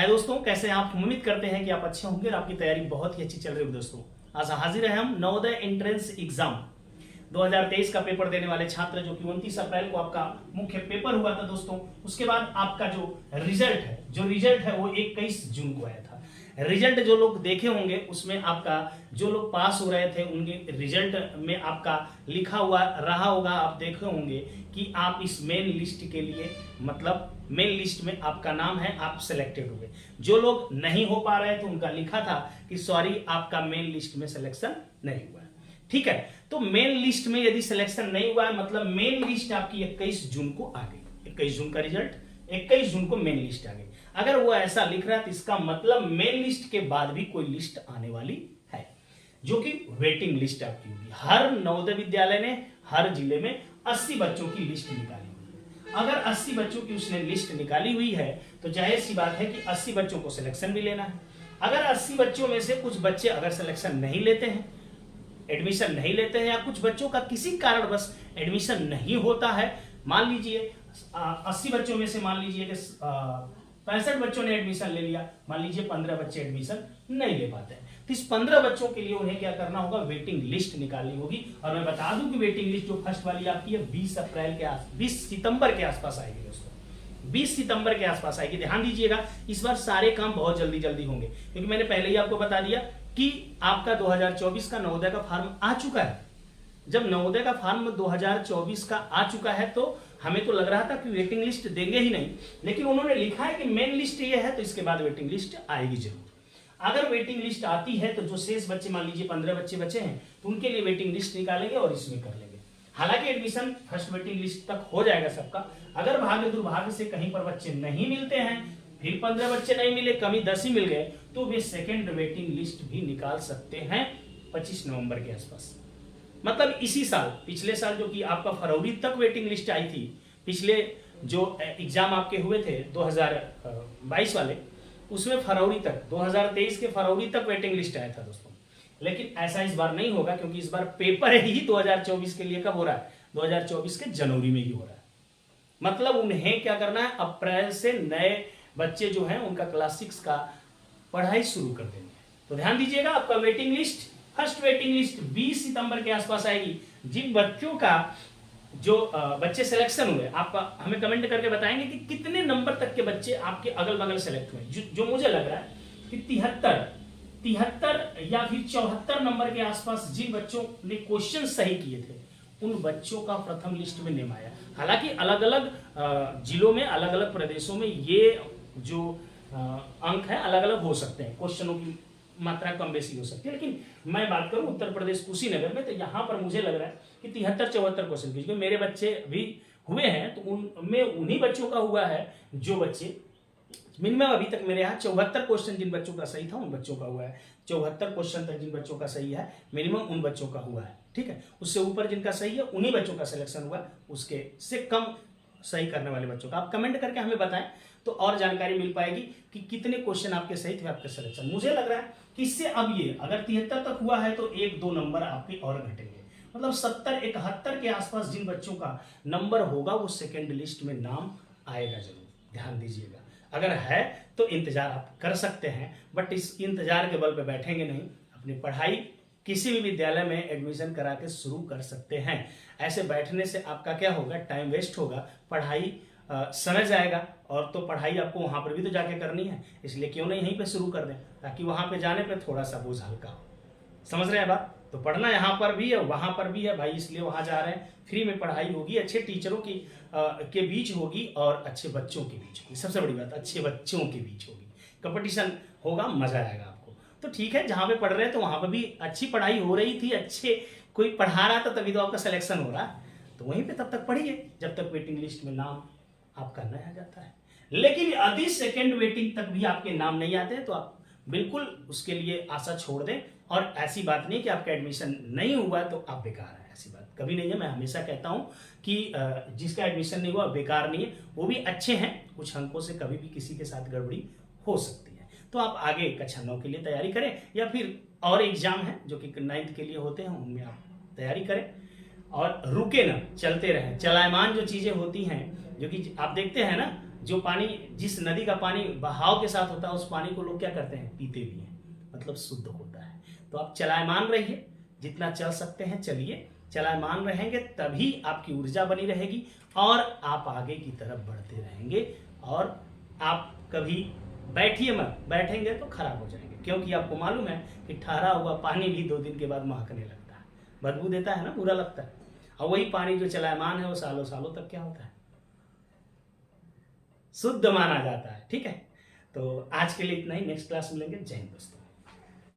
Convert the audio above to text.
हाय दोस्तों, कैसे हैं आप। उम्मीद करते हैं कि आप अच्छे होंगे और आपकी तैयारी बहुत ही अच्छी चल रही होगी। दोस्तों आज हाजिर है हम नवोदय एंट्रेंस एग्जाम 2023 का पेपर देने वाले छात्र, जो कि 29 अप्रैल को आपका मुख्य पेपर हुआ था दोस्तों। उसके बाद आपका जो रिजल्ट है वो 21 जून को आया था। रिजल्ट जो लोग देखे होंगे उसमें आपका जो लोग पास हो रहे थे उनके रिजल्ट में आपका लिखा हुआ रहा होगा। आप देखे होंगे कि आप इस मेन लिस्ट के लिए, मतलब मेन लिस्ट में आपका नाम है, आप सिलेक्टेड हुए। जो लोग नहीं हो पा रहे थे उनका लिखा था कि सॉरी आपका मेन लिस्ट में सिलेक्शन नहीं हुआ है। ठीक है, तो मेन लिस्ट में यदि सिलेक्शन नहीं हुआ है मतलब मेन लिस्ट आपकी 21 जून को आ गई। 21 जून का रिजल्ट, 21 जून को मेन लिस्ट आ गई। अगर वो ऐसा लिख रहा है तो इसका मतलब मेन लिस्ट के बाद भी कोई लिस्ट आने वाली है, जो कि वेटिंग लिस्ट आपकी होगी। हर नवोदय विद्यालय ने हर जिले में 80 बच्चों की लिस्ट निकाली हुई है। अगर 80 बच्चों की उसने लिस्ट निकाली हुई है तो जाहिर सी बात है कि 80 बच्चों को सिलेक्शन भी लेना है। अगर 80 बच्चों में से कुछ बच्चे अगर सिलेक्शन नहीं लेते हैं, एडमिशन नहीं लेते हैं, या कुछ बच्चों का किसी कारण बस एडमिशन नहीं होता है, मान लीजिए 80 बच्चों में से मान लीजिए कि 65 बच्चों ने एडमिशन ले लिया, मान लीजिए 15 बच्चे एडमिशन नहीं ले पाते हैं, तो इस 15 बच्चों के लिए उन्हें क्या करना होगा, वेटिंग लिस्ट निकालनी होगी। और मैं बता दूं कि वेटिंग लिस्ट जो फर्स्ट वाली आपकी है 20 सितंबर के आसपास आएगी दोस्तों। 20 सितंबर के आसपास आएगी। ध्यान दीजिएगा, इस बार सारे काम बहुत जल्दी जल्दी होंगे, क्योंकि मैंने पहले ही आपको बता दिया कि आपका 2024 का नवोदय का फॉर्म आ चुका है। जब नवोदय का फॉर्म 2024 का आ चुका है तो हमें तो लग रहा था कि वेटिंग लिस्ट देंगे ही नहीं, लेकिन उन्होंने लिखा है कि मेन लिस्ट ये है तो इसके बाद वेटिंग लिस्ट आएगी जरूर। अगर वेटिंग लिस्ट आती है तो जो शेष बच्चे, मान लीजिए 15 बच्चे बचे हैं, तो उनके लिए वेटिंग लिस्ट निकालेंगे और इसमें कर लेंगे। हालांकि एडमिशन फर्स्ट वेटिंग लिस्ट तक हो जाएगा सबका। अगर भाग्य दुर्भाग्य से कहीं पर बच्चे नहीं मिलते हैं, फिर 15 बच्चे नहीं मिले, कमी 10 ही मिल गए, तो वे सेकेंड वेटिंग लिस्ट भी निकाल सकते हैं 25 नवंबर के आसपास। मतलब इसी साल, पिछले साल जो कि आपका फरवरी तक वेटिंग लिस्ट आई थी, पिछले जो एग्जाम आपके हुए थे 2022 वाले, उसमें फरवरी तक, 2023 के फरवरी तक वेटिंग लिस्ट आया था दोस्तों। लेकिन ऐसा इस बार नहीं होगा, क्योंकि इस बार पेपर ही 2024 के लिए कब हो रहा है, 2024 के जनवरी में ही हो रहा है। मतलब उन्हें क्या करना है, अप्रैल से नए बच्चे जो हैं उनका क्लास 6 का पढ़ाई शुरू कर देंगे। तो ध्यान दीजिएगा, आपका waiting list, first waiting list 20 सितंबर के आसपास आएगी। जिन बच्चों का जो बच्चे सिलेक्शन हुए, आप हमें कमेंट करके बताएंगे कि कितने नंबर तक के बच्चे आपके अगल बगल सेलेक्ट हुए। जो मुझे लग रहा है कि 73 या फिर 74 नंबर के आसपास जिन बच्चों ने क्वेश्चन सही किए थे उन बच्चों का प्रथम लिस्ट में नाम आया। हालांकि अलग अलग जिलों में, अलग अलग प्रदेशों में ये जो अंक है अलग अलग हो सकते हैं, क्वेश्चनों की मात्रा कम बेसी हो सकती है। लेकिन मैं बात करूं उत्तर प्रदेश कुशीनगर में, तो यहाँ पर मुझे लग रहा है कि 73-74 क्वेश्चन, क्योंकि मेरे बच्चे भी हुए हैं तो उनमें उन्हीं बच्चों का हुआ है जो बच्चे मिनिमम अभी तक मेरे यहाँ 74 क्वेश्चन जिन बच्चों का सही था उन बच्चों का हुआ है। 74 क्वेश्चन तक जिन बच्चों का सही है मिनिमम उन बच्चों का हुआ है। ठीक है, उससे ऊपर जिनका सही है उन्हीं बच्चों का सिलेक्शन हुआ, उसके से कम सही करने वाले बच्चों का। आप कमेंट करके हमें बताएं तो और जानकारी मिल पाएगी कि कितने क्वेश्चन आपके सही थे, आपके सिलेक्शन। मुझे लग रहा है कि इससे अब ये अगर 73 तक हुआ है तो 1-2 नंबर आपके और घटेंगे, मतलब 70-71 के आसपास जिन बच्चों का नंबर होगा वो सेकेंड लिस्ट में नाम आएगा जरूर। ध्यान दीजिएगा, अगर है तो इंतजार आप कर सकते हैं, बट इस इंतजार के बल पे बैठेंगे नहीं। अपनी पढ़ाई किसी भी विद्यालय में एडमिशन करा के शुरू कर सकते हैं। ऐसे बैठने से आपका क्या होगा, टाइम वेस्ट होगा, पढ़ाई समय जाएगा, और तो पढ़ाई आपको वहां पर भी तो जाके करनी है, इसलिए क्यों नहीं यहीं पे शुरू कर दें, ताकि वहां पे जाने पे थोड़ा सा बोझ हल्का हो। समझ रहे हैं बात। तो पढ़ना यहाँ पर भी है वहां पर भी है भाई, इसलिए वहां जा रहे हैं। फ्री में पढ़ाई होगी, अच्छे टीचरों की के बीच होगी और अच्छे बच्चों के बीच होगी। सबसे बड़ी बात, अच्छे बच्चों के बीच होगी, कंपटीशन होगा, मजा आएगा आपको। तो ठीक है, जहां पे पढ़ रहे हैं तो वहां पर भी अच्छी पढ़ाई हो रही थी, अच्छे कोई पढ़ा रहा था, तभी तो आपका सिलेक्शन हो रहा है। तो वहीं पे तब तक पढ़िए जब तक वेटिंग लिस्ट में नाम आपका नहीं आ जाता है। लेकिन यदि सेकेंड वेटिंग तक भी आपके नाम नहीं आते हैं तो आप बिल्कुल उसके लिए आशा छोड़ दें। और ऐसी बात नहीं कि आपका एडमिशन नहीं हुआ तो आप बेकार है, ऐसी बात कभी नहीं है। मैं हमेशा कहता हूं कि जिसका एडमिशन नहीं हुआ बेकार नहीं है, वो भी अच्छे हैं। कुछ अंकों से कभी भी किसी के साथ गड़बड़ी हो सकती है। तो आप आगे कक्षा 9 के लिए तैयारी करें, या फिर और एग्जाम है जो कि 9th के लिए होते हैं, उनमें आप तैयारी करें और रुके ना, चलते रहें। चलायमान जो चीजें होती हैं, जो कि आप देखते हैं ना, जो पानी, जिस नदी का पानी बहाव के साथ होता है, उस पानी को लोग क्या करते हैं, पीते भी हैं, मतलब शुद्ध होता है। तो आप चलायमान रहिए, जितना चल सकते हैं चलिए, चलायमान रहेंगे तभी आपकी ऊर्जा बनी रहेगी और आप आगे की तरफ बढ़ते रहेंगे। और आप कभी बैठिए मत, बैठेंगे तो खराब हो जाएंगे, क्योंकि आपको मालूम है कि ठहरा हुआ पानी भी 2 दिन के बाद महकने लगता है, बदबू देता है ना, बुरा लगता है। और वही पानी जो चलायमान है वो सालों सालों तक क्या होता है, शुद्ध माना जाता है। ठीक है, तो आज के लिए इतना ही, नेक्स्ट क्लास मिलेंगे। जय हिंद दोस्तों।